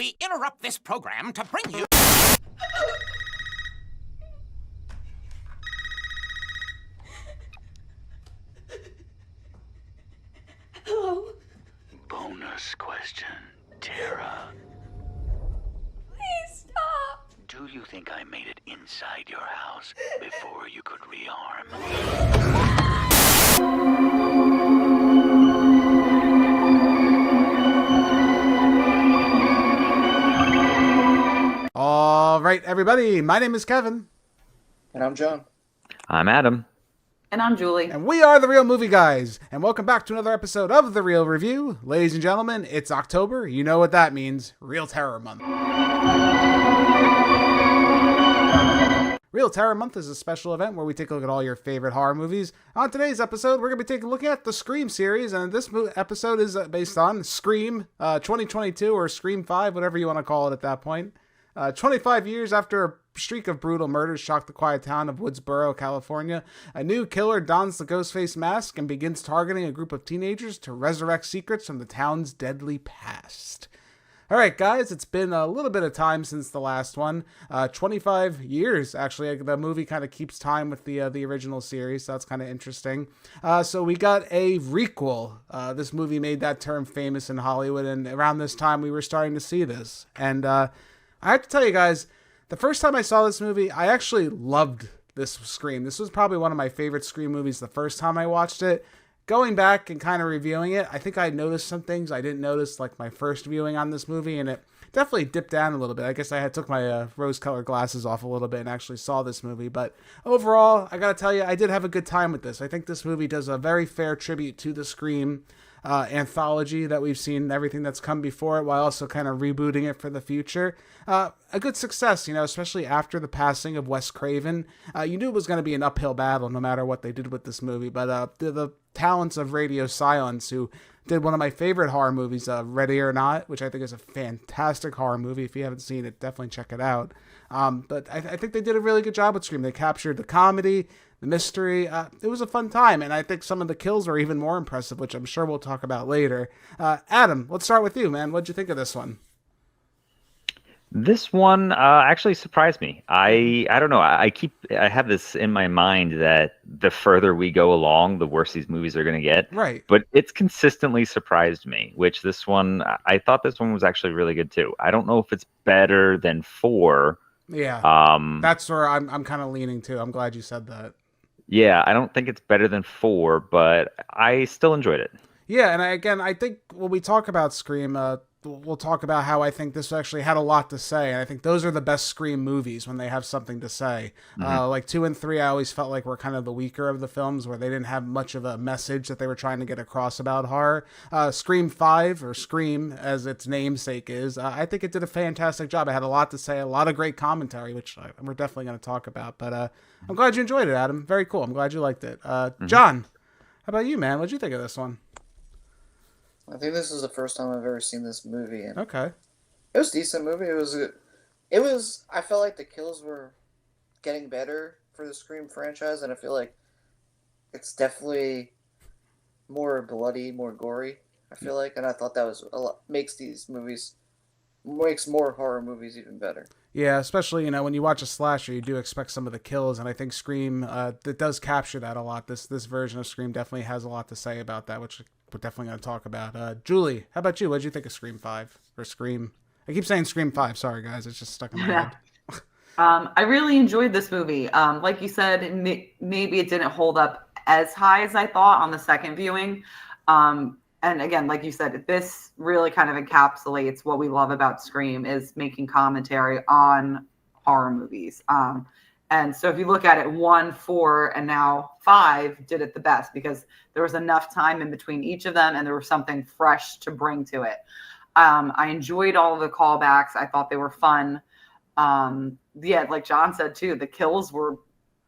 We interrupt this program to bring you... Hello? Bonus question, Tara. Please stop. Do you think I made it inside your house before you could rearm? All right, everybody. My name is Kevin. And I'm John. I'm Adam. And I'm Julie. And we are the Real Movie Guys. And welcome back to another episode of The Real Review. Ladies and gentlemen, it's October. You know what that means. Real Terror Month. Real Terror Month is a special event where we take a look at all your favorite horror movies. On today's episode, we're going to be taking a look at the Scream series. And this episode is based on Scream 2022 or Scream 5, whatever you want to call it at that point. 25 years after a streak of brutal murders shocked the quiet town of Woodsboro, California, a new killer dons the Ghostface mask and begins targeting a group of teenagers to resurrect secrets from the town's deadly past. All right, guys, it's been a little bit of time since the last one. 25 years, actually. The movie kind of keeps time with the original series, so that's kind of interesting. So we got a requel. This movie made that term famous in Hollywood, and around this time we were starting to see this. And I have to tell you guys, the first time I saw this movie, I actually loved this Scream. This was probably one of my favorite Scream movies the first time I watched it. Going back and kind of reviewing it, I think I noticed some things I didn't notice like my first viewing on this movie, and it definitely dipped down a little bit. I guess I took my rose-colored glasses off a little bit and actually saw this movie. But overall, I gotta tell you, I did have a good time with this. I think this movie does a very fair tribute to the Scream anthology that we've seen, everything that's come before it, while also kind of rebooting it for the future. A good success, especially after the passing of Wes Craven. You knew it was going to be an uphill battle no matter what they did with this movie, but the talents of Radio Silence, who did one of my favorite horror movies, Ready or Not, which I think is a fantastic horror movie. If you haven't seen it, definitely check it out. But I think they did a really good job with Scream. They captured the comedy, the mystery. It was a fun time, and I think some of the kills were even more impressive, which I'm sure we'll talk about later. Adam, let's start with you, man. What'd you think of this one? This one actually surprised me. I don't know. I have this in my mind that the further we go along, the worse these movies are going to get. Right. But it's consistently surprised me, which this one, I thought this one was actually really good too. I don't know if it's better than 4. Yeah. That's where I'm kind of leaning to. I'm glad you said that. Yeah, I don't think it's better than 4, but I still enjoyed it. Yeah, and I think when we talk about Scream, we'll talk about how I think this actually had a lot to say, and I think those are the best Scream movies when they have something to say. Like 2 and 3, I always felt like were kind of the weaker of the films, where they didn't have much of a message that they were trying to get across about horror. Scream 5, or Scream as its namesake is, I think it did a fantastic job. It had a lot to say, a lot of great commentary, which we're definitely going to talk about. But I'm glad you enjoyed it, Adam. Very cool. I'm glad you liked it. John, how about you, man? What'd you think of this one? I think this is the first time I've ever seen this movie, and Okay. it was a decent movie. It was. I felt like the kills were getting better for the Scream franchise, and I feel like it's definitely more bloody, more gory. I feel like, and I thought that was a lot makes more horror movies even better. Yeah, especially, when you watch a slasher, you do expect some of the kills, and I think Scream, it does capture that a lot. This version of Scream definitely has a lot to say about that, which we're definitely going to talk about. Julie, how about you? What did you think of Scream 5? Or Scream? I keep saying Scream 5. Sorry, guys. It's just stuck in my head. I really enjoyed this movie. Like you said, maybe it didn't hold up as high as I thought on the second viewing. And again, like you said, this really kind of encapsulates what we love about Scream, is making commentary on horror movies. And so if you look at it, 1, 4, and now 5 did it the best, because there was enough time in between each of them, and there was something fresh to bring to it. I enjoyed all of the callbacks. I thought they were fun. Yeah, like John said too, the kills were,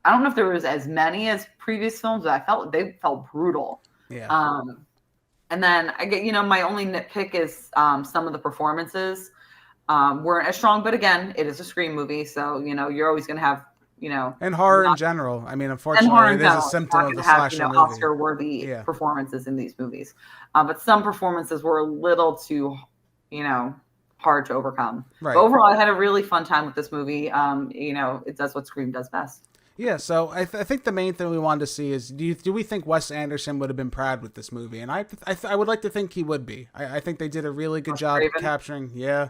I don't know if there was as many as previous films, but I felt they felt brutal. Yeah. And then I get, my only nitpick is some of the performances weren't as strong, but again, it is a Scream movie, so you're always going to have and horror in general. I mean, unfortunately, it is a symptom of the slasher movie. Oscar-worthy performances in these movies, but some performances were a little too, hard to overcome. Right. But overall, I had a really fun time with this movie. It does what Scream does best. Yeah, so I think the main thing we wanted to see is do we think Wes Anderson would have been proud with this movie? And I would like to think he would be. I think they did a really good job capturing. Yeah.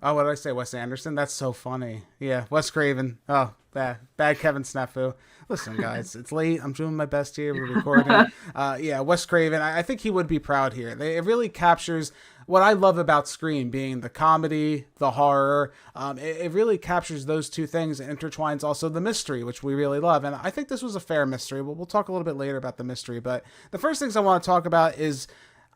Oh, what did I say? Wes Anderson? That's so funny. Yeah, Wes Craven. Oh, bad Kevin Snafu. Listen, guys, it's late. I'm doing my best here. We're recording. Yeah, Wes Craven. I think he would be proud here. It really captures what I love about Scream, being the comedy, the horror. It really captures those two things and intertwines also the mystery, which we really love. And I think this was a fair mystery. We'll talk a little bit later about the mystery. But the first things I want to talk about is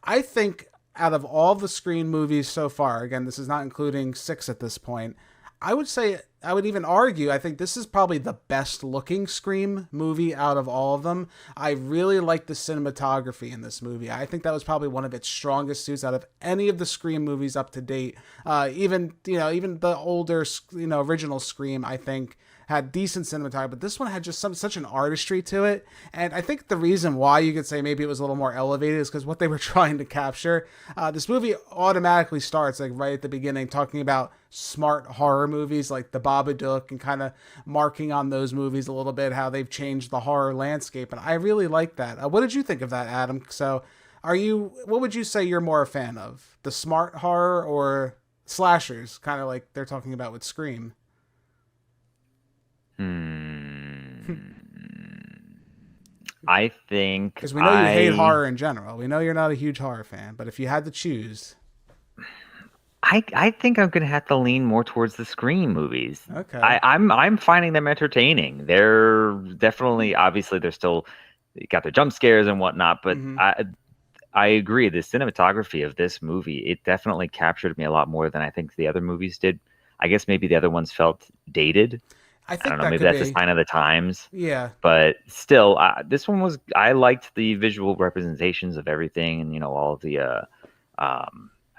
I think out of all the Scream movies so far, again, this is not including 6 at this point, I would even argue, I think this is probably the best looking Scream movie out of all of them. I really like the cinematography in this movie. I think that was probably one of its strongest suits out of any of the Scream movies up to date. Even the older, original Scream, I think, had decent cinematography, but this one had just such an artistry to it. And I think the reason why you could say maybe it was a little more elevated is because what they were trying to capture. This movie automatically starts like right at the beginning talking about smart horror movies like The Babadook and kind of marking on those movies a little bit, how they've changed the horror landscape. And I really like that. What did you think of that, Adam? So what would you say you're more a fan of? The smart horror or slashers, kind of like they're talking about with Scream? I think because we know you hate horror in general. We know you're not a huge horror fan, but if you had to choose, I think I'm gonna have to lean more towards the Scream movies. Okay, I'm finding them entertaining. They're definitely, obviously, they're still got their jump scares and whatnot, but I agree. The cinematography of this movie, it definitely captured me a lot more than I think the other movies did. I guess maybe the other ones felt dated. I don't know. Maybe that's a sign of the times. Yeah. But still, this one was. I liked the visual representations of everything, and all of the,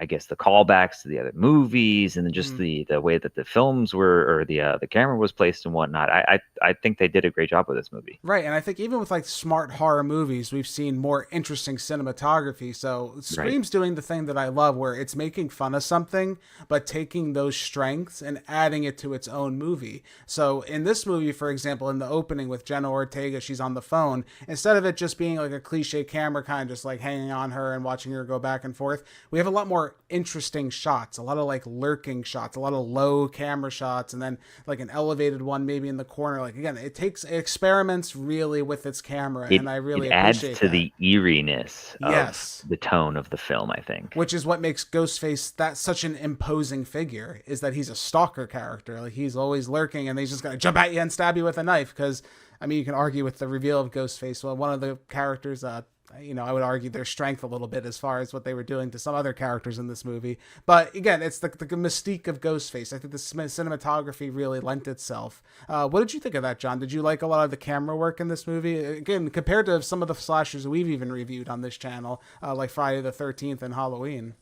I guess the callbacks to the other movies, and then just the way that the films were, or the camera was placed and whatnot. I think they did a great job with this movie. Right, and I think even with like smart horror movies, we've seen more interesting cinematography. So Scream's doing the thing that I love, where it's making fun of something, but taking those strengths and adding it to its own movie. So in this movie, for example, in the opening with Jenna Ortega, she's on the phone. Instead of it just being like a cliche camera kind of just like hanging on her and watching her go back and forth, we have a lot more interesting shots, a lot of like lurking shots, a lot of low camera shots, and then like an elevated one maybe in the corner. Like again, it experiments really with its camera, and I really appreciate adds to that. The eeriness of the tone of the film, I think. Which is what makes Ghostface such an imposing figure, is that he's a stalker character. Like he's always lurking, and he's just gonna jump at you and stab you with a knife. Because I mean, you can argue with the reveal of Ghostface. Well, one of the characters, I would argue their strength a little bit as far as what they were doing to some other characters in this movie. But again, it's the mystique of Ghostface. I think the cinematography really lent itself. What did you think of that, John? Did you like a lot of the camera work in this movie? Again, compared to some of the slashers we've even reviewed on this channel, like Friday the 13th and Halloween.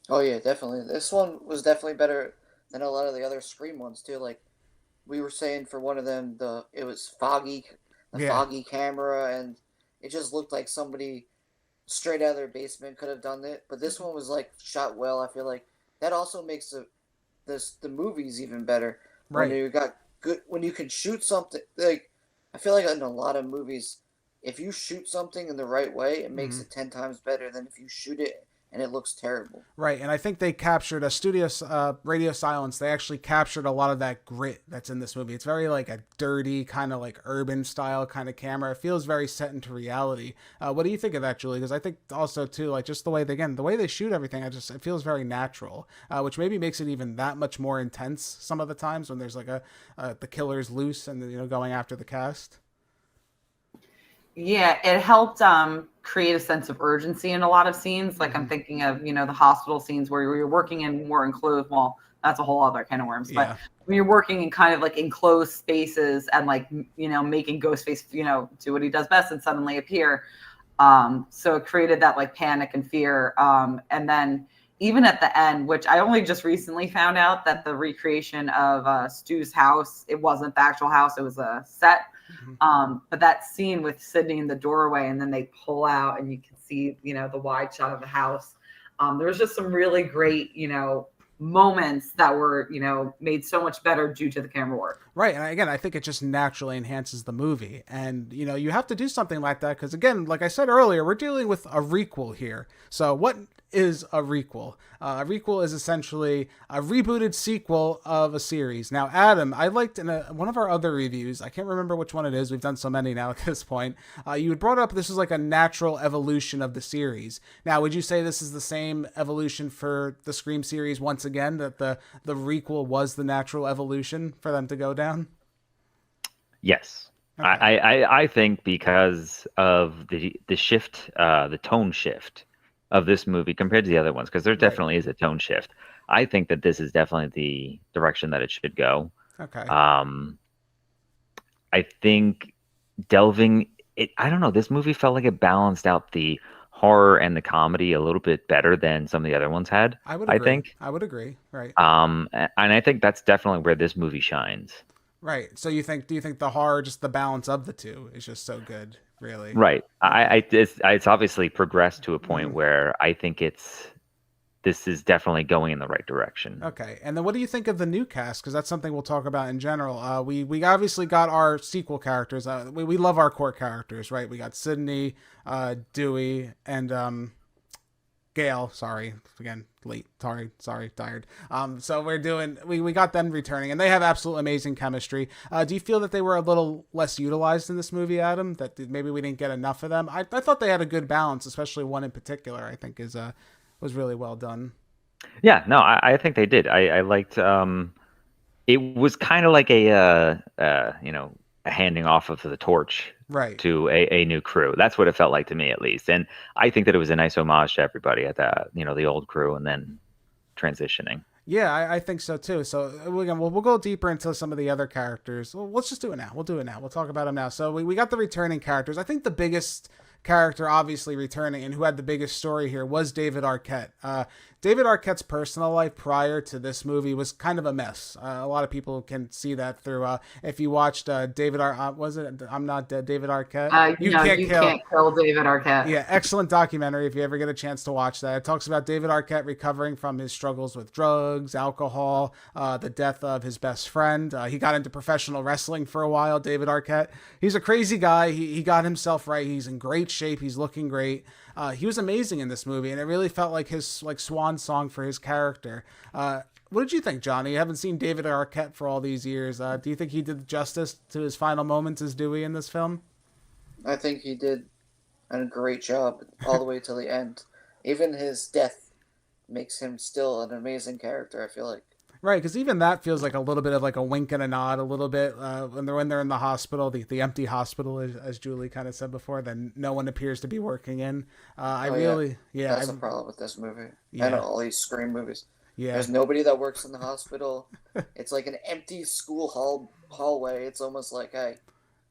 Oh yeah, definitely. This one was definitely better than a lot of the other Scream ones too. Like we were saying, for one of them, it was foggy camera, and it just looked like somebody straight out of their basement could have done it. But this one was like shot well. I feel like that also makes the movies even better. Right. When you can shoot something, like I feel like in a lot of movies, if you shoot something in the right way, it makes it 10 times better than if you shoot it and it looks terrible. Right, and I think they captured a studio Radio Silence. They actually captured a lot of that grit that's in this movie. It's very like a dirty kind of like urban style kind of camera. It feels very set into reality. What do you think of that, Julie? Because I think also too, like just the way they shoot everything, it feels very natural, which maybe makes it even that much more intense some of the times when there's like the killer's loose and going after the cast. Yeah, it helped create a sense of urgency in a lot of scenes. Like I'm thinking of, the hospital scenes where you're working in more enclosed, well, that's a whole other can of worms. Yeah. But when you're working in kind of like enclosed spaces and like, making Ghostface, do what he does best and suddenly appear. So it created that like panic and fear. And then even at the end, which I only just recently found out that the recreation of Stu's house, it wasn't the actual house, it was a set. But that scene with Sydney in the doorway and then they pull out and you can see, the wide shot of the house. There was just some really great, moments that were, made so much better due to the camera work. Right. And again, I think it just naturally enhances the movie. And, you have to do something like that because, again, like I said earlier, we're dealing with a requel here. So what is a requel? A requel is essentially a rebooted sequel of a series. Now, Adam, I liked in one of our other reviews, I can't remember which one it is, we've done so many now at this point, you had brought up this is like a natural evolution of the series. Now, would you say this is the same evolution for the Scream series once again, that the requel was the natural evolution for them to go down? Yes. Okay. I think because of the shift, the tone shift of this movie compared to the other ones, because there definitely is a tone shift. I think that this is definitely the direction that it should go. Okay. I think delving it, I don't know, this movie felt like it balanced out the horror and the comedy a little bit better than some of the other ones had. I would agree. I would agree. Right. And I think that's definitely where this movie shines. Right. So do you think the horror, just the balance of the two, is just so good? Really? Right. It's obviously progressed to a point where I think this is definitely going in the right direction. Okay. And then what do you think of the new cast? Because that's something we'll talk about in general. We obviously got our sequel characters. We love our core characters, right? We got Sydney, Dewey, and Gail. Sorry, again, late. Sorry, tired. So we got them returning, and they have absolute amazing chemistry. Do you feel that they were a little less utilized in this movie, Adam? That maybe we didn't get enough of them? I thought they had a good balance, especially one in particular. I think was really well done. Yeah, no, I think they did. I liked. It was kind of like a handing off of the torch, right, to a new crew. That's what it felt like to me, at least. And I think that it was a nice homage to everybody at that, the old crew, and then transitioning. Yeah, I think so too. So again, we'll go deeper into some of the other characters. Well, let's just do it now. We'll do it now. We'll talk about them now. So we got the returning characters. I think the biggest character obviously returning and who had the biggest story here was David Arquette. David Arquette's personal life prior to this movie was kind of a mess. A lot of people can see that through if you watched David was it I'm Not Dead, David Arquette? You can't kill David Arquette. Yeah, excellent documentary if you ever get a chance to watch that. It talks about David Arquette recovering from his struggles with drugs, alcohol, the death of his best friend. He got into professional wrestling for a while, David Arquette. He's a crazy guy. He got himself right. He's in great shape. He's looking great. He was amazing in this movie, and it really felt like his swan song for his character. What did you think, Johnny? You haven't seen David Arquette for all these years. Do you think he did justice to his final moments as Dewey in this film? I think he did a great job all the way till the end. Even his death makes him still an amazing character, I feel like. Right, because even that feels like a little bit of like a wink and a nod, a little bit when they're in the hospital, the empty hospital, as Julie kind of said before, then no one appears to be working in. That's the problem with this movie yeah. and all these Scream movies. Yeah, there's nobody that works in the hospital. It's like an empty school hallway. It's almost like, hey,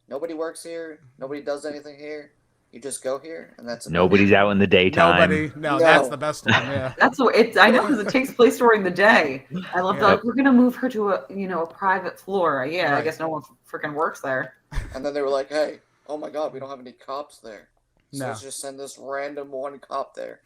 nobody works here, nobody does anything here. You just go here, and that's nobody's out in the daytime. No, that's the best one. Yeah, that's what it's. I know because it takes place during the day. I love that. We're gonna move her to a private floor. Yeah, right. I guess no one freaking works there. And then they were like, "Hey, oh my God, we don't have any cops there. So no. Let's just send this random one cop there."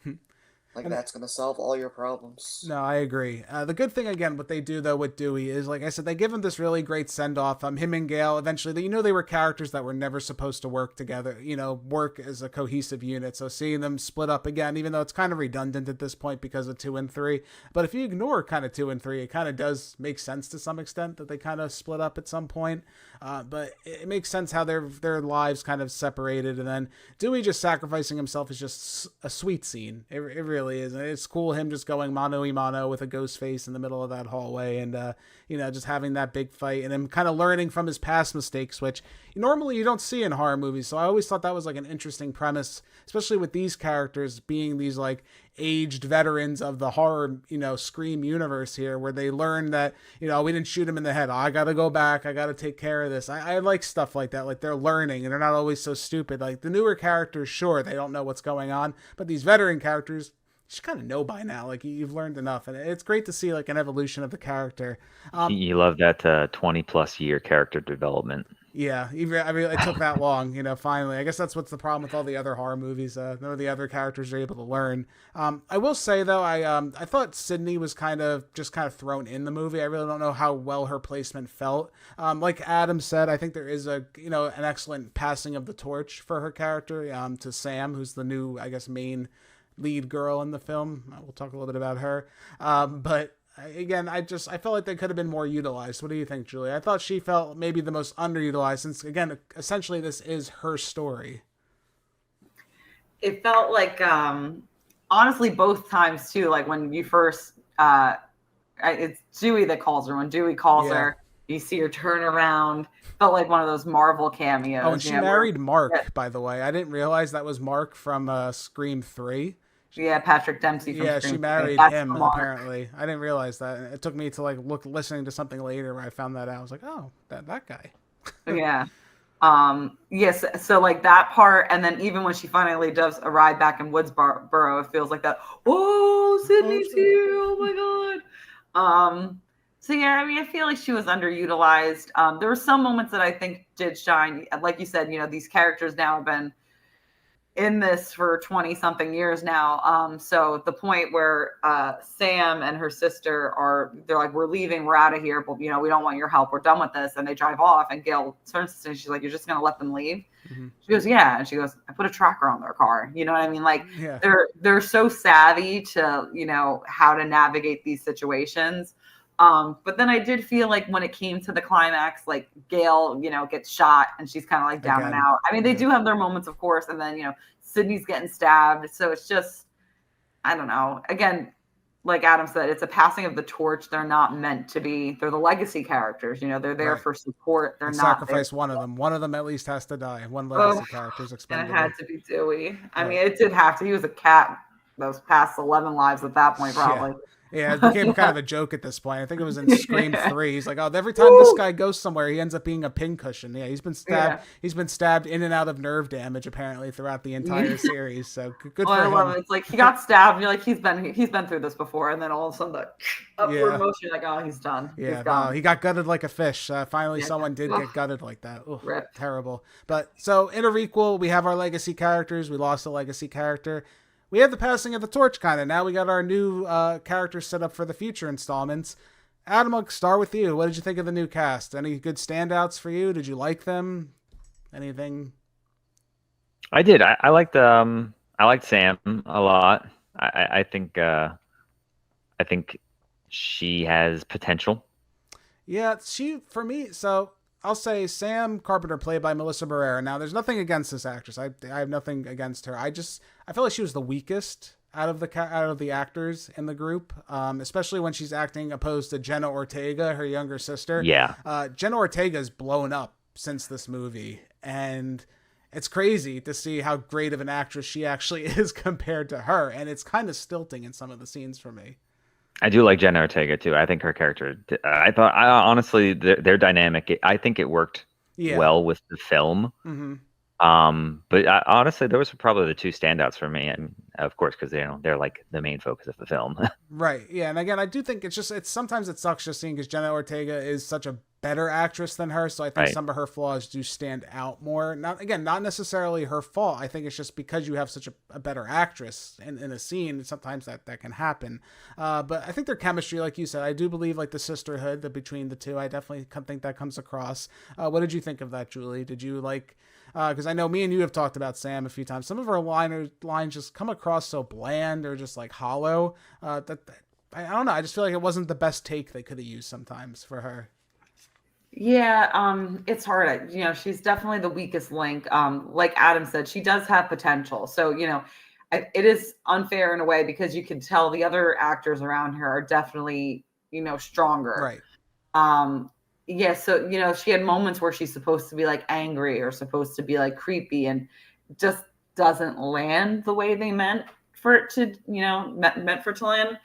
That's going to solve all your problems. No, I agree. The good thing, again, what they do, though, with Dewey is, like I said, they give him this really great send-off. Him and Gail, eventually, they were characters that were never supposed to work together, work as a cohesive unit. So seeing them split up again, even though it's kind of redundant at this point because of 2 and 3. But if you ignore kind of 2 and 3, it kind of does make sense to some extent that they kind of split up at some point. But it makes sense how their lives kind of separated. And then Dewey just sacrificing himself is just a sweet scene. It really is. And it's cool him just going mano a mano with a Ghostface in the middle of that hallway and just having that big fight and him kind of learning from his past mistakes, which normally you don't see in horror movies. So I always thought that was like an interesting premise, especially with these characters being these like aged veterans of the horror Scream universe here, where they learn that we didn't shoot him in the head. I gotta go back, I gotta take care of this. I like stuff like that, like they're learning and they're not always so stupid. Like the newer characters, sure, they don't know what's going on, but these veteran characters, you just kind of know by now, like you've learned enough, and it's great to see like an evolution of the character. You love that 20 plus year character development. Yeah, I mean, it took that long, finally. I guess that's what's the problem with all the other horror movies. None of the other characters are able to learn. I will say, though, I thought Sydney was kind of thrown in the movie. I really don't know how well her placement felt. Like Adam said, I think there is an excellent passing of the torch for her character to Sam, who's the new, I guess, main lead girl in the film. We'll talk a little bit about her. But again, I felt like they could have been more utilized. What do you think, Julie? I thought she felt maybe the most underutilized since, again, essentially this is her story. It felt like, honestly, both times too, like when you first, it's Dewey that calls her. When Dewey calls her, you see her turn around. Felt like one of those Marvel cameos. Oh, and she married Mark, by the way. I didn't realize that was Mark from Scream 3. Yeah, Patrick Dempsey from Scream she married 3. him, apparently. I didn't realize that. It took me to listening to something later where I found that out. I was like, oh, that guy. Yeah. Yes, so like that part, and then even when she finally does arrive back in Woodsboro, it feels like that, oh, Sydney's here, oh my god. So yeah, I mean, I feel like she was underutilized. There were some moments that I think did shine. Like you said, these characters now have been in this for 20 something years now. So the point where Sam and her sister they're like, we're leaving, we're out of here, but we don't want your help, we're done with this, and they drive off, and Gail turns to her, she's like, you're just gonna let them leave? Mm-hmm. She goes, yeah. And she goes, I put a tracker on their car. You know what I mean? Like, they're so savvy to how to navigate these situations. But then I did feel like when it came to the climax, like Gail, gets shot and she's kind of like down and out. I mean, they do have their moments, of course. And then, Sydney's getting stabbed. So it's just, I don't know. Again, like Adam said, it's a passing of the torch. They're not meant to be, they're the legacy characters. They're there for support. They're not sacrifice one of them. One of them at least has to die. One legacy character is expendable. And it had to be Dewey. I mean, it did have to. He was a cat those past 11 lives at that point, probably. Yeah, it became kind of a joke at this point. I think it was in Scream 3. He's like, oh, every time this guy goes somewhere, he ends up being a pincushion. Yeah, he's been stabbed. Yeah. He's been stabbed in and out of nerve damage, apparently, throughout the entire series. So good for him. I love it. It's like he got stabbed. You're like, he's been through this before, and then all of a sudden, the upward motion, like, oh, he's done. Yeah, he's gone. He got gutted like a fish. Finally, someone did get gutted like that. Ugh, terrible. But so in a requel, we have our legacy characters. We lost a legacy character. We have the passing of the torch, kind of. Now we got our new characters set up for the future installments. Adam, I'll start with you. What did you think of the new cast? Any good standouts for you? Did you like them? Anything? I did. I liked Sam a lot. I think she has potential. Yeah, for me. So I'll say Sam Carpenter, played by Melissa Barrera. Now, there's nothing against this actress. I have nothing against her. I feel like she was the weakest out of the actors in the group, especially when she's acting opposed to Jenna Ortega, her younger sister. Yeah. Jenna Ortega's blown up since this movie, and it's crazy to see how great of an actress she actually is compared to her, and it's kind of stilting in some of the scenes for me. I do like Jenna Ortega too. I think her character. Honestly, their dynamic. I think it worked well with the film. Mm-hmm. But honestly, those were probably the two standouts for me, and of course, because they're like the main focus of the film. Right. Yeah. And again, I do think sometimes it sucks just seeing because Jenna Ortega is such a better actress than her, so I think some of her flaws do stand out more. Not necessarily her fault. I think it's just because you have such a better actress in a scene, sometimes that can happen. But I think their chemistry, like you said, I do believe like the sisterhood between the two, I definitely think that comes across. What did you think of that, Julie? Did you like, because I know me and you have talked about Sam a few times, some of her lines just come across so bland or just like hollow, that I don't know, I just feel like it wasn't the best take they could have used sometimes for her. Yeah, it's hard. She's definitely the weakest link. Like Adam said, she does have potential. So, it is unfair in a way because you can tell the other actors around her are definitely, stronger. Right. Yeah. So, she had moments where she's supposed to be like angry or supposed to be like creepy and just doesn't land the way they meant for it to, meant for it to land.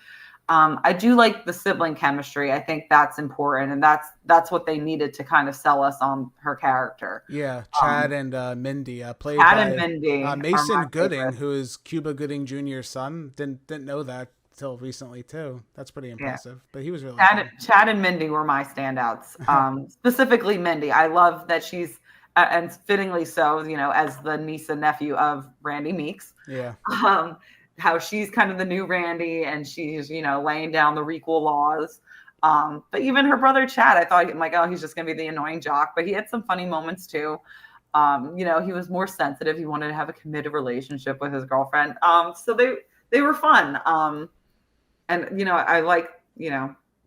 I do like the sibling chemistry. I think that's important, and that's what they needed to kind of sell us on her character. Yeah, Chad and Mindy, Mason Gooding, who is Cuba Gooding Jr.'s son. Didn't know that till recently too. That's pretty impressive. But he was really Chad and Mindy were my standouts. Specifically Mindy. I love that she's and fittingly so, as the niece and nephew of Randy Meeks. Yeah. How she's kind of the new Randy, and she's, laying down the requel laws. But even her brother Chad, I thought, I'm like, oh, he's just gonna be the annoying jock. But he had some funny moments too. He was more sensitive. He wanted to have a committed relationship with his girlfriend. So they were fun. And I like,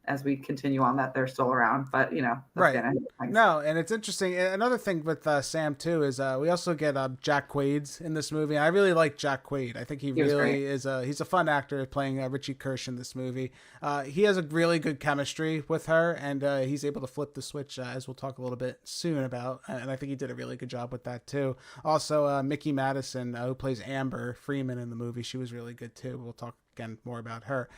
as we continue on that they're still around, but right. No, and it's interesting. Another thing with Sam too is we also get Jack Quaid's in this movie. And I really like Jack Quaid. I think he really is he's a fun actor playing Richie Kirsch in this movie. He has a really good chemistry with her, and he's able to flip the switch, as we'll talk a little bit soon about. And I think he did a really good job with that too. Also, Mickey Madison, who plays Amber Freeman in the movie, she was really good too. We'll talk again more about her.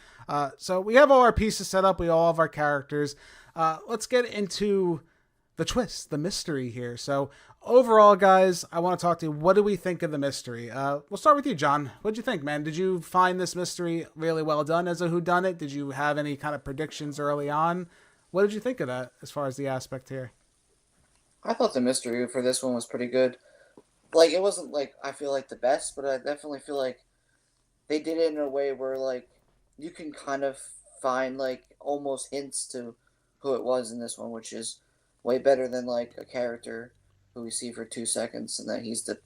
So we have all our pieces set up. We all have our characters. Let's get into the twist, the mystery here. So overall, guys, I want to talk to you. What do we think of the mystery? We'll start with you, John. What'd you think, man? Did you find this mystery really well done as a whodunit? Did you have any kind of predictions early on? What did you think of that as far as the aspect here? I thought the mystery for this one was pretty good. Like, it wasn't like I feel like the best, but I definitely feel like they did it in a way where, like, you can kind of find, like, almost hints to who it was in this one, which is way better than, like, a character who we see for 2 seconds and that he's the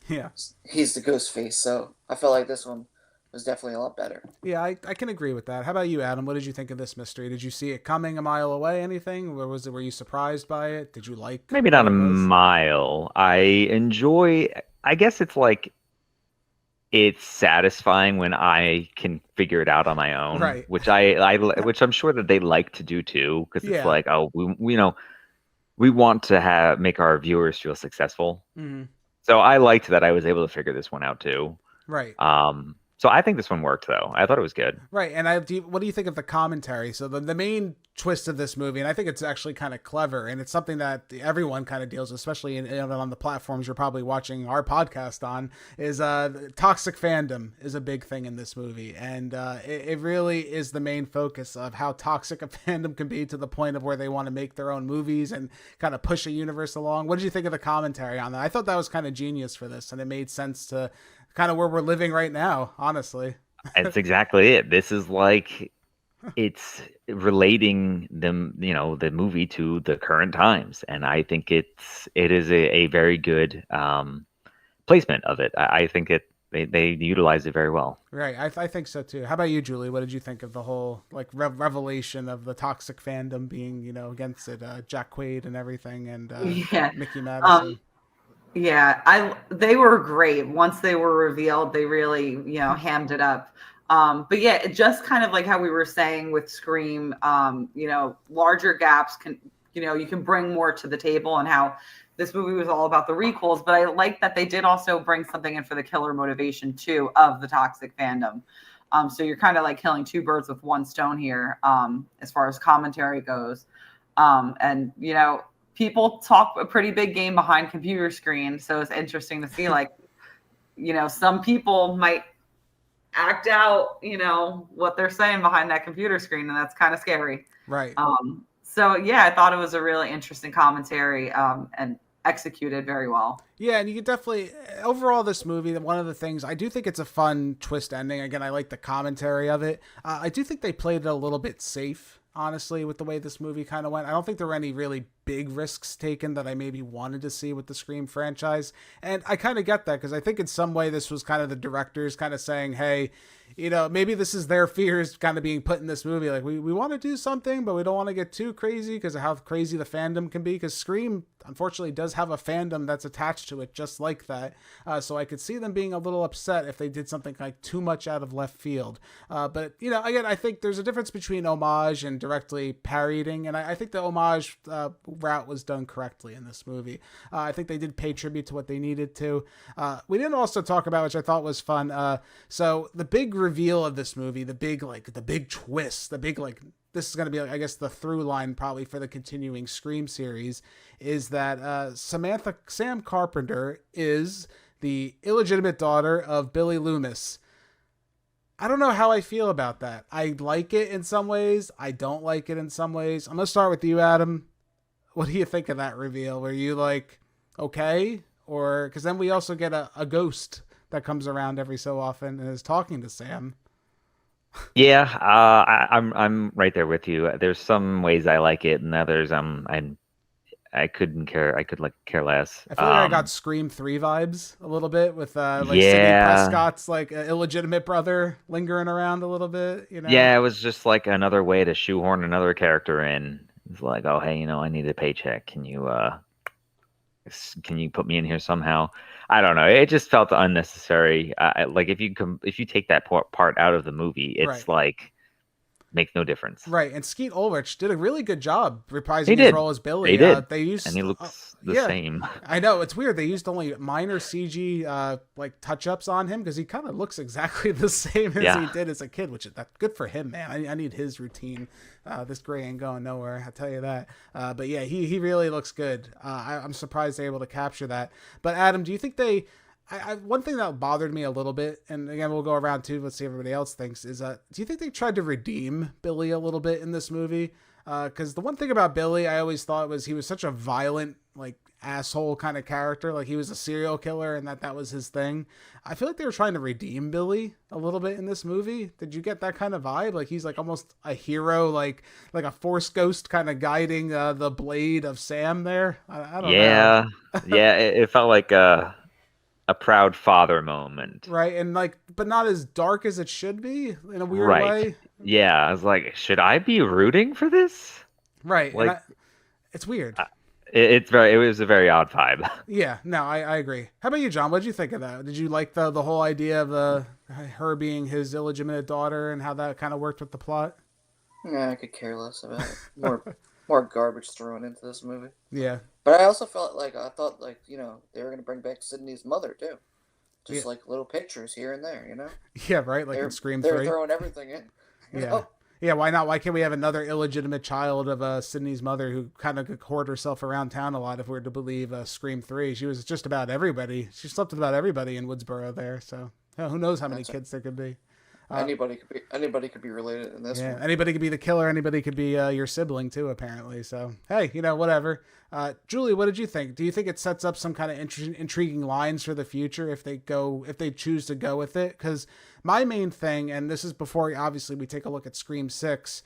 Ghostface. So I felt like this one was definitely a lot better. Yeah, I can agree with that. How about you, Adam? What did you think of this mystery? Did you see it coming a mile away, anything? Or were you surprised by it? Did you like Maybe not a mile. I guess it's like, it's satisfying when I can figure it out on my own, right? Which which I'm sure that they like to do too, because it's like, oh, we want to make our viewers feel successful. Mm-hmm. So I liked that I was able to figure this one out too. Right. So I think this one worked though. I thought it was good. Right. And what do you think of the commentary? So the main twist of this movie, and I think it's actually kind of clever, and it's something that everyone kind of deals with, especially on the platforms you're probably watching our podcast on, is toxic fandom is a big thing in this movie. And it really is the main focus of how toxic a fandom can be, to the point of where they want to make their own movies and kind of push a universe along. What did you think of the commentary on that? I thought that was kind of genius for this, and it made sense to kind of where we're living right now, honestly. That's exactly it. This is like, it's relating them, the movie to the current times. And I think it is a very good placement of it. I think they utilize it very well. Right. I think so too. How about you, Julie? What did you think of the whole revelation of the toxic fandom being, against it, Jack Quaid and everything, and Mickey Madison? They were great. Once they were revealed, they really, hammed it up. But yeah, it just kind of like how we were saying with Scream, larger gaps can, you can bring more to the table, and how this movie was all about the requels. But I like that they did also bring something in for the killer motivation too of the toxic fandom. So you're kind of like killing two birds with one stone here, as far as commentary goes. And, people talk a pretty big game behind computer screens. So it's interesting to see, like, some people might act out, what they're saying behind that computer screen. And that's kind of scary. Right. So yeah, I thought it was a really interesting commentary, and executed very well. Yeah, and you could definitely, overall, this movie, one of the things, I do think it's a fun twist ending. Again, I like the commentary of it. I do think they played it a little bit safe, honestly, with the way this movie kind of went. I don't think there were any really big risks taken that I maybe wanted to see with the Scream franchise. And I kind of get that, because I think in some way this was kind of the directors kind of saying, hey, maybe this is their fears kind of being put in this movie. Like, we want to do something, but we don't want to get too crazy because of how crazy the fandom can be. Because Scream, unfortunately, does have a fandom that's attached to it just like that. So I could see them being a little upset if they did something like too much out of left field. But, again, I think there's a difference between homage and directly parodying. And I think the homage route was done correctly in this movie. I think they did pay tribute to what they needed to. We didn't also talk about, which I thought was fun. So the big reveal of this movie, the big twist, this is going to be, I guess, the through line probably for the continuing Scream series, is that Sam Carpenter is the illegitimate daughter of Billy Loomis. I don't know how I feel about that. I like it in some ways. I don't like it in some ways. I'm going to start with you, Adam. What do you think of that reveal? Were you like, okay? Or, because then we also get a ghost that comes around every so often and is talking to Sam. Yeah, I'm right there with you. There's some ways I like it, and others I couldn't care. I could like care less. I feel like I got Scream 3 vibes a little bit with like Sidney Yeah. Prescott's like illegitimate brother lingering around a little bit. You know? Yeah, it was just like another way to shoehorn another character in. It's like, oh, hey, I need a paycheck. Can you put me in here somehow? I don't know. It just felt unnecessary. Like if you take that part out of the movie, it's Right. like makes no difference. Right, and Skeet Ulrich did a really good job reprising He his did. role as Billy. They did. They used, and he looks the yeah. same. I know, it's weird. They used only minor CG like touch-ups on him because he kind of looks exactly the same as he did as a kid, which is good for him, man. I need his routine. This gray ain't going nowhere, I'll tell you that. But yeah, he really looks good. I'm surprised they're able to capture that. But Adam, do you think they... one thing that bothered me a little bit, and again, we'll go around too, let's see what everybody else thinks, is do you think they tried to redeem Billy a little bit in this movie? Because the one thing about Billy I always thought was he was such a violent, like, asshole kind of character. Like, he was a serial killer and that was his thing. I feel like they were trying to redeem Billy a little bit in this movie. Did you get that kind of vibe? Like, he's like almost a hero, like a force ghost kind of guiding the blade of Sam there. I don't know. Yeah, it felt like a proud father moment. Right, and like, but not as dark as it should be in a weird Right. way. Yeah, I was like, should I be rooting for this? Right, Like, it's weird. It was a very odd vibe. Yeah, no, I agree. How about you, John? What did you think of that? Did you like the whole idea of her being his illegitimate daughter and how that kind of worked with the plot? Yeah, I could care less about it. More garbage thrown into this movie. Yeah. But I also felt like I thought like they were gonna bring back Sydney's mother too, just like little pictures here and there. Yeah, right. Like in Scream 3. They're throwing everything in. Yeah. Why not? Why can't we have another illegitimate child of Sydney's mother who kind of could hoard herself around town a lot? If we're to believe Scream 3, she was just about everybody. She slept with about everybody in Woodsboro there. So who knows how many kids there could be. Anybody could be related in this one. Anybody could be the killer. Anybody could be your sibling too, apparently. So, hey, whatever. Julie, what did you think? Do you think it sets up some kind of intriguing lines for the future if they choose to go with it? Because my main thing, and this is before obviously we take a look at Scream 6,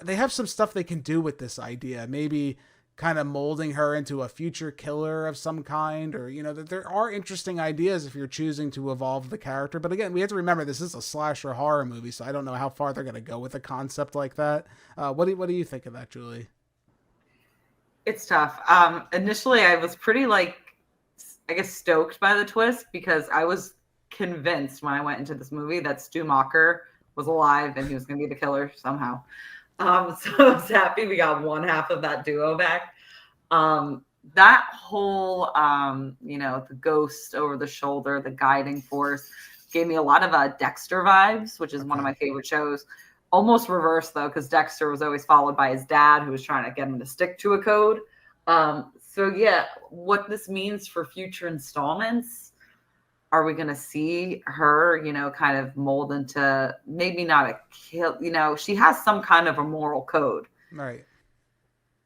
they have some stuff they can do with this idea. Maybe kind of molding her into a future killer of some kind, or that there are interesting ideas if you're choosing to evolve the character. But again, we have to remember this is a slasher horror movie, so I don't know how far they're going to go with a concept like that. What do you think of that, Julie? It's tough. Initially I was pretty stoked by the twist because I was convinced when I went into this movie that Stu Macher was alive and he was going to be the killer somehow. So I was happy we got one half of that duo back. That whole, the ghost over the shoulder, the guiding force gave me a lot of Dexter vibes, which is one of my favorite shows. Almost reverse though, because Dexter was always followed by his dad who was trying to get him to stick to a code. So yeah, what this means for future installments, are we going to see her, kind of mold into maybe not a kill, she has some kind of a moral code. Right.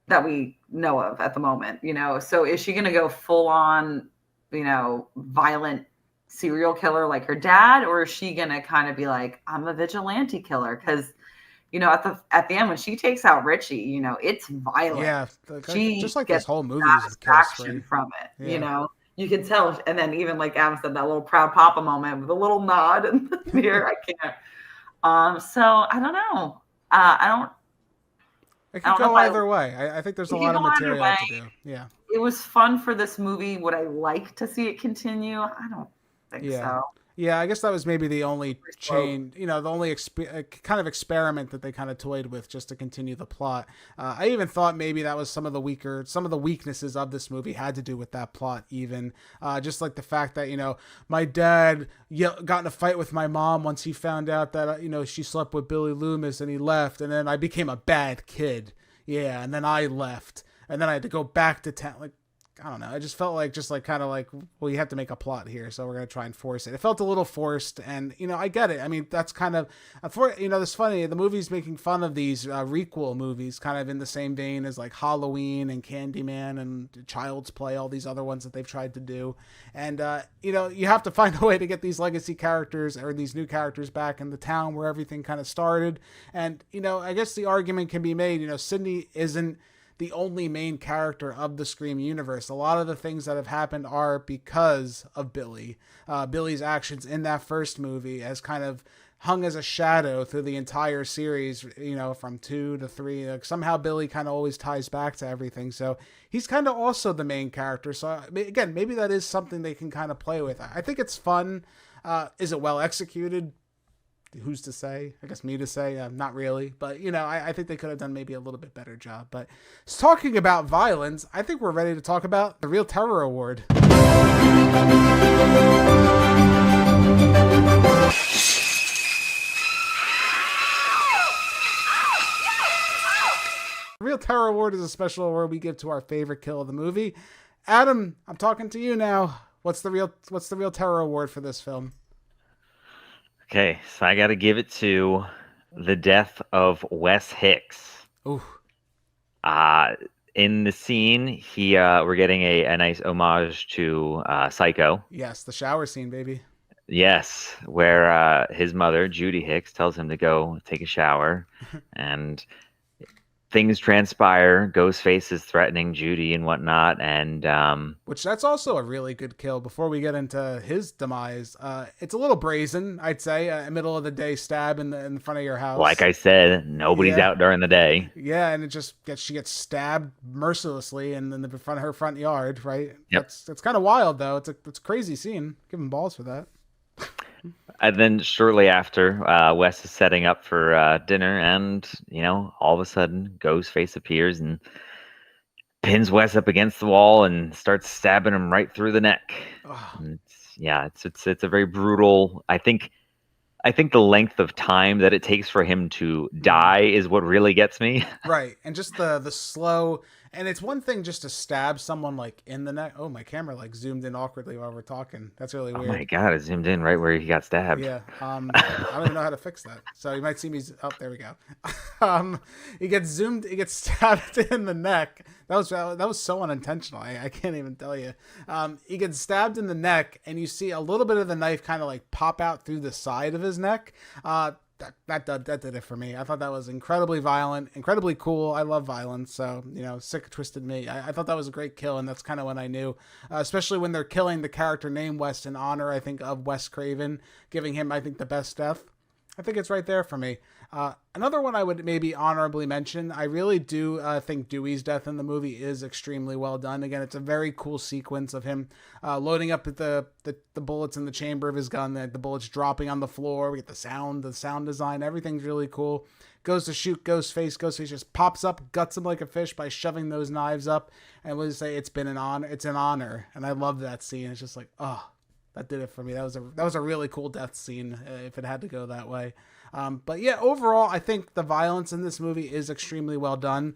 That we know of at the moment, so is she going to go full on, violent serial killer like her dad, or is she going to kind of be like, I'm a vigilante killer? Because, at the end when she takes out Richie, it's violent. Yeah. She just like gets this whole movie is satisfaction from it, You can tell, and then even like Adam said, that little proud papa moment with a little nod and here I can't. So I don't know. It could go either way. I think there's a lot of material to do. Yeah. It was fun for this movie. Would I like to see it continue? I don't think so. Yeah, I guess that was maybe the only change, the only kind of experiment that they kind of toyed with just to continue the plot. I even thought maybe that was some of the weaknesses of this movie had to do with that plot even. Just like the fact that, my dad got in a fight with my mom once he found out that, she slept with Billy Loomis and he left. And then I became a bad kid. Yeah, and then I left. And then I had to go back to town. Like, I don't know. I just felt like kind of like, well, you have to make a plot here, so we're gonna try and force it. It felt a little forced, and I get it. I mean, that's kind of it's funny. The movie's making fun of these requel movies, kind of in the same vein as like Halloween and Candyman and Child's Play, all these other ones that they've tried to do. And you have to find a way to get these legacy characters or these new characters back in the town where everything kind of started. And I guess the argument can be made. Sidney isn't the only main character of the Scream universe. A lot of the things that have happened are because of Billy. Billy's actions in that first movie has kind of hung as a shadow through the entire series, from 2 to 3. Like, somehow Billy kind of always ties back to everything. So he's kind of also the main character. So again, maybe that is something they can kind of play with. I think it's fun. Is it well executed? Who's to say? I guess me to say. Not really. But, I think they could have done maybe a little bit better job. But talking about violence, I think we're ready to talk about the Real Terror Award. The Real Terror Award is a special award we give to our favorite kill of the movie. Adam, I'm talking to you now. What's the Real Terror Award for this film? Okay, so I got to give it to the death of Wes Hicks. Ooh. In the scene, we're getting a nice homage to Psycho. Yes, the shower scene, baby. Yes, where his mother, Judy Hicks, tells him to go take a shower, and things transpire. Ghostface is threatening Judy and whatnot, and which that's also a really good kill. Before we get into his demise, it's a little brazen, I'd say. A middle of the day stab in front of your house. Like I said, nobody's out during the day. Yeah, and she gets stabbed mercilessly in the front of her front yard, right? Yep. It's kind of wild though. It's a crazy scene. Give him balls for that. And then shortly after, Wes is setting up for dinner, and all of a sudden, Ghostface appears and pins Wes up against the wall and starts stabbing him right through the neck. And it's a very brutal. I think the length of time that it takes for him to die is what really gets me. Right, and just the slow. And it's one thing just to stab someone like in the neck. Oh, my camera like zoomed in awkwardly while we're talking. That's really weird. Oh my god, it zoomed in right where he got stabbed. Yeah. I don't even know how to fix that. So you might see me. Oh, there we go. He gets stabbed in the neck. That was so unintentional. I can't even tell you. He gets stabbed in the neck, and you see a little bit of the knife kind of like pop out through the side of his neck. That did it for me. I thought that was incredibly violent, incredibly cool. I love violence, so sick twisted me. I thought that was a great kill, and that's kind of when I knew, especially when they're killing the character named Wes in honor, I think, of Wes Craven, giving him, I think, the best death. I think it's right there for me. Another one I would maybe honorably mention, I really do think Dewey's death in the movie is extremely well done. Again, it's a very cool sequence of him loading up the bullets in the chamber of his gun, the bullets dropping on the floor. We get the sound design. Everything's really cool. Goes to shoot Ghostface. Ghostface just pops up, guts him like a fish by shoving those knives up. And we'll say it's an honor. And I love that scene. It's just like, oh, that did it for me. That was a really cool death scene if it had to go that way. But yeah, overall, I think the violence in this movie is extremely well done.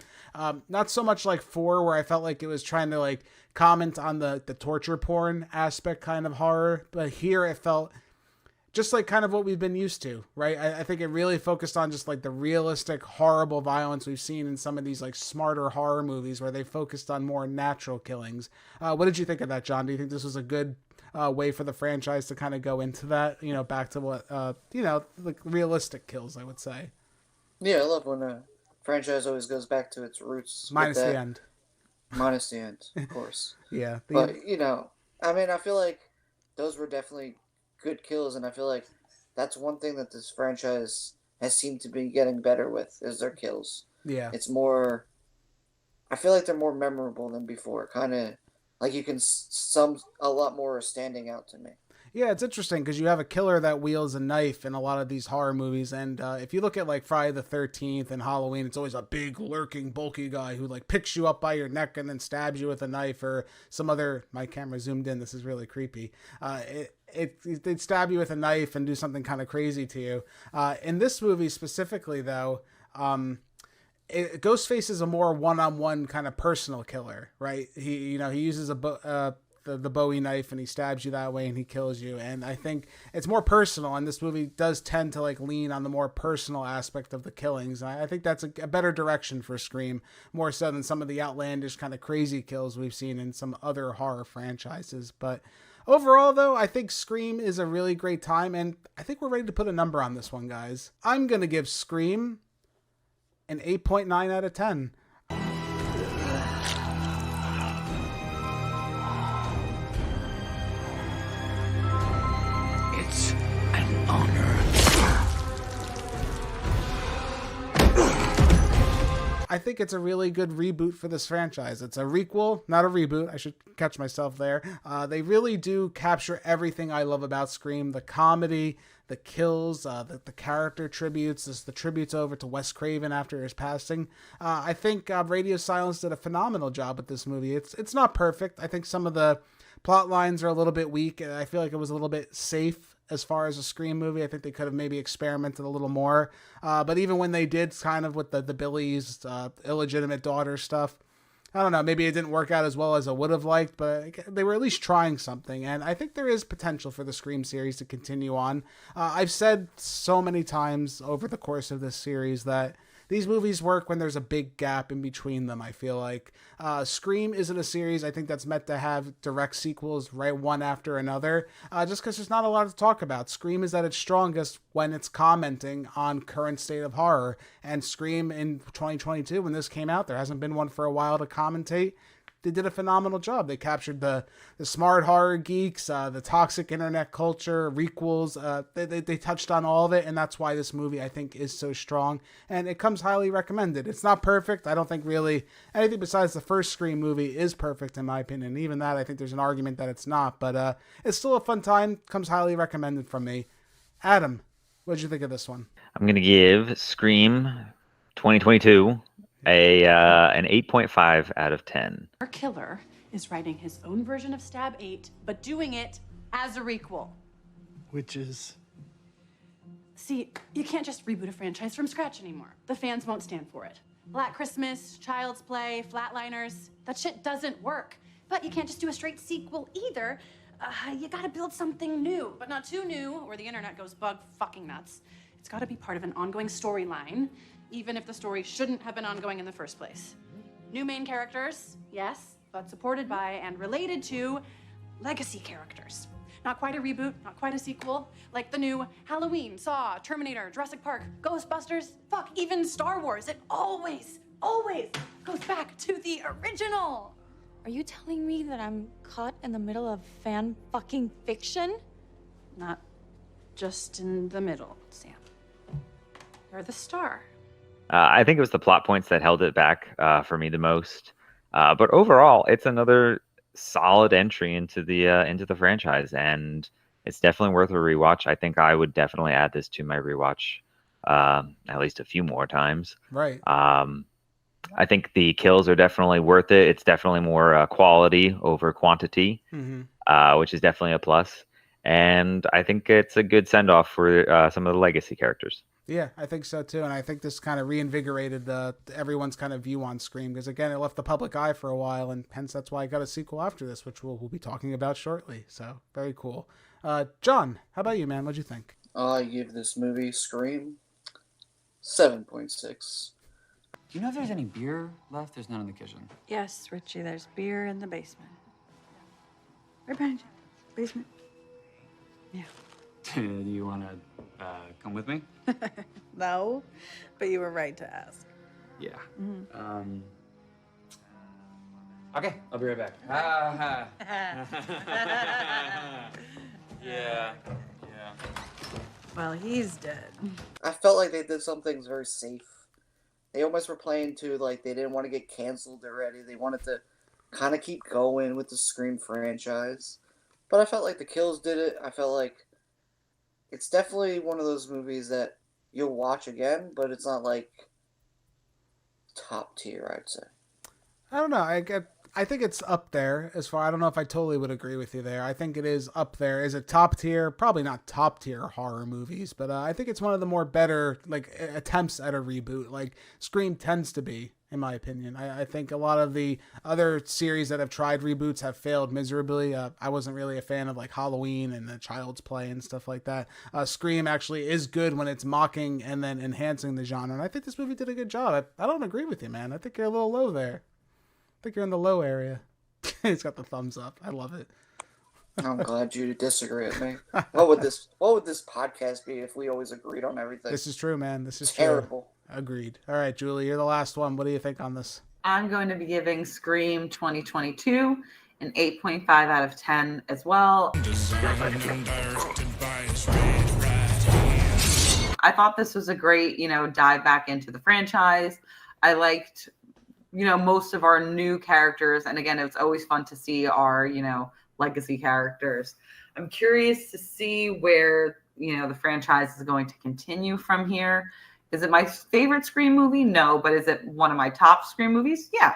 Not so much like 4, where I felt like it was trying to like comment on the torture porn aspect kind of horror. But here it felt just like kind of what we've been used to, right? I think it really focused on just like the realistic, horrible violence we've seen in some of these like smarter horror movies where they focused on more natural killings. What did you think of that, John? Do you think this was a good way for the franchise to kind of go into that, back to what, like realistic kills, I would say? Yeah, I love when a franchise always goes back to its roots. Minus the end. Minus the end, of course. Yeah. But, I feel like those were definitely good kills, and I feel like that's one thing that this franchise has seemed to be getting better with, is their kills. Yeah. It's more, I feel like they're more memorable than before, kind of. Like a lot more are standing out to me. Yeah, it's interesting because you have a killer that wields a knife in a lot of these horror movies. And if you look at like Friday the 13th and Halloween, it's always a big, lurking, bulky guy who like picks you up by your neck and then stabs you with a knife, or some other, my camera zoomed in, this is really creepy. They'd stab you with a knife and do something kind of crazy to you. In this movie specifically though, Ghostface is a more one-on-one kind of personal killer, right? He uses the Bowie knife and he stabs you that way and he kills you. And I think it's more personal, and this movie does tend to like lean on the more personal aspect of the killings. And I think that's a better direction for Scream, more so than some of the outlandish kind of crazy kills we've seen in some other horror franchises. But overall, though, I think Scream is a really great time, and I think we're ready to put a number on this one, guys. I'm going to give Scream an 8.9 out of 10. It's an honor. I think it's a really good reboot for this franchise. It's a requel, not a reboot. I should catch myself there. They really do capture everything I love about Scream. The comedy, the kills, the character tributes, the tributes over to Wes Craven after his passing. I think Radio Silence did a phenomenal job with this movie. It's not perfect. I think some of the plot lines are a little bit weak, and I feel like it was a little bit safe as far as a Scream movie. I think they could have maybe experimented a little more. But even when they did kind of with the Billy's illegitimate daughter stuff, I don't know, maybe it didn't work out as well as I would have liked, but they were at least trying something. And I think there is potential for the Scream series to continue on. I've said so many times over the course of this series that these movies work when there's a big gap in between them, I feel like. Scream isn't a series I think that's meant to have direct sequels right one after another, just because there's not a lot to talk about. Scream is at its strongest when it's commenting on current state of horror. And Scream in 2022, when this came out, there hasn't been one for a while to commentate. They did a phenomenal job. They captured the smart horror geeks, the toxic internet culture, requels. They touched on all of it, and that's why this movie, I think, is so strong. And it comes highly recommended. It's not perfect. I don't think really anything besides the first Scream movie is perfect, in my opinion. Even that, I think there's an argument that it's not. But it's still a fun time. Comes highly recommended from me. Adam, what did you think of this one? I'm going to give Scream 2022 an 8.5 out of 10. Our killer is writing his own version of Stab 8, but doing it as a requel. Which is? See, you can't just reboot a franchise from scratch anymore. The fans won't stand for it. Black Christmas, Child's Play, Flatliners, that shit doesn't work. But you can't just do a straight sequel either. You gotta build something new, but not too new, or the internet goes bug fucking nuts. It's gotta be part of an ongoing storyline, even if the story shouldn't have been ongoing in the first place. New main characters, yes, but supported by and related to legacy characters. Not quite a reboot, not quite a sequel, like the new Halloween, Saw, Terminator, Jurassic Park, Ghostbusters, fuck, even Star Wars. It always goes back to the original. Are you telling me that I'm caught in the middle of fan fucking fiction? Not just in the middle, Sam. You're the star. I think it was the plot points that held it back for me the most. But overall, it's another solid entry into the franchise, and it's definitely worth a rewatch. I think I would definitely add this to my rewatch at least a few more times. Right. I think the kills are definitely worth it. It's definitely more quality over quantity, which is definitely a plus. And I think it's a good send-off for some of the legacy characters. Yeah, I think so too, and I think this kind of reinvigorated everyone's kind of view on Scream, because again, it left the public eye for a while, and hence that's why I got a sequel after this, which we'll be talking about shortly. So very cool. John, how about you, man? What'd you think? I give this movie Scream 7.6. Do you know if there's any beer left? There's none in the kitchen. Yes, Richie, there's beer in the basement. Right behind you. Basement. Yeah. Do you want to come with me? No, but you were right to ask. Yeah. Okay, I'll be right back. Yeah. Well, he's dead. I felt like they did some things very safe. They almost were playing to, like, they didn't want to get canceled already. They wanted to kind of keep going with the Scream franchise. But I felt like the kills did it. I felt like it's definitely one of those movies that you'll watch again, but it's not like top tier, I'd say. I don't know. I think it's up there as far. I don't know if I totally would agree with you there. I think it is up there. Is it top tier? Probably not top tier horror movies, but I think it's one of the more better like attempts at a reboot. Like Scream tends to be, in my opinion. I think a lot of the other series that have tried reboots have failed miserably. I wasn't really a fan of like Halloween and the Child's Play and stuff like that. Scream actually is good when it's mocking and then enhancing the genre, and I think this movie did a good job. I don't agree with you, man. I think you're a little low there. I think you're in the low area. He's got the thumbs up. I love it. I'm glad you disagree with me. What would this podcast be if we always agreed on everything? This is true, man. This is terrible. True. Agreed. All right, Julie, you're the last one. What do you think on this? I'm going to be giving Scream 2022 an 8.5 out of 10 as well. I thought this was a great, dive back into the franchise. I liked, most of our new characters. And again, it's always fun to see our, legacy characters. I'm curious to see where, the franchise is going to continue from here. Is it my favorite Scream movie? No, but is it one of my top Scream movies? Yeah.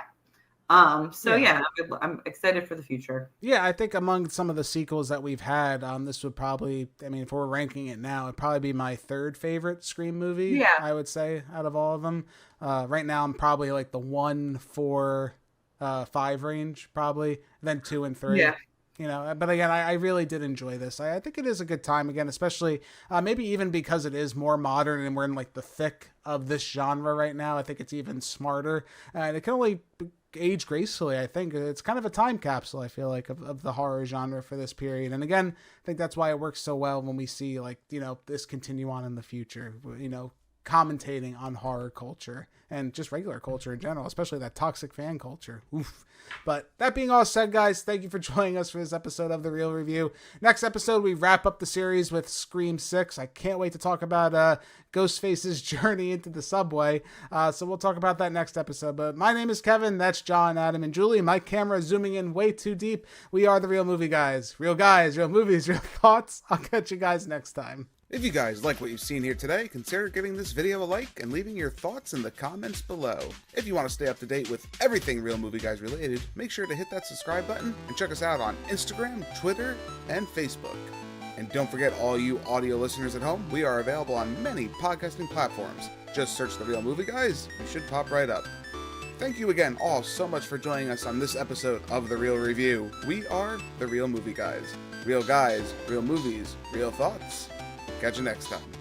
I'm excited for the future. Yeah, I think among some of the sequels that we've had, this would probably, if we're ranking it now, it'd probably be my third favorite Scream movie. Yeah. I would say out of all of them. Right now, I'm probably like the 1, 4, 5 range, probably. Then 2 and 3. Yeah. But again, I really did enjoy this. I think it is a good time again, especially maybe even because it is more modern and we're in like the thick of this genre right now. I think it's even smarter, and it can only age gracefully. I think it's kind of a time capsule, I feel like, of the horror genre for this period. And again, I think that's why it works so well when we see like, this continue on in the future, commentating on horror culture and just regular culture in general, especially that toxic fan culture. Oof. But that being all said, guys, thank you for joining us for this episode of The Real Review. Next episode, we wrap up the series with Scream 6. I can't wait to talk about Ghostface's journey into the subway. So we'll talk about that next episode. But my name is Kevin. That's John, Adam, and Julie. My camera is zooming in way too deep. We are The Real Movie Guys. Real guys, real movies, real thoughts. I'll catch you guys next time. If you guys like what you've seen here today, consider giving this video a like and leaving your thoughts in the comments below. If you want to stay up to date with everything Real Movie Guys related, make sure to hit that subscribe button and check us out on Instagram, Twitter, and Facebook. And don't forget, all you audio listeners at home, we are available on many podcasting platforms. Just search The Real Movie Guys, you should pop right up. Thank you again all so much for joining us on this episode of The Real Review. We are The Real Movie Guys. Real guys, real movies, real thoughts. Catch you next time.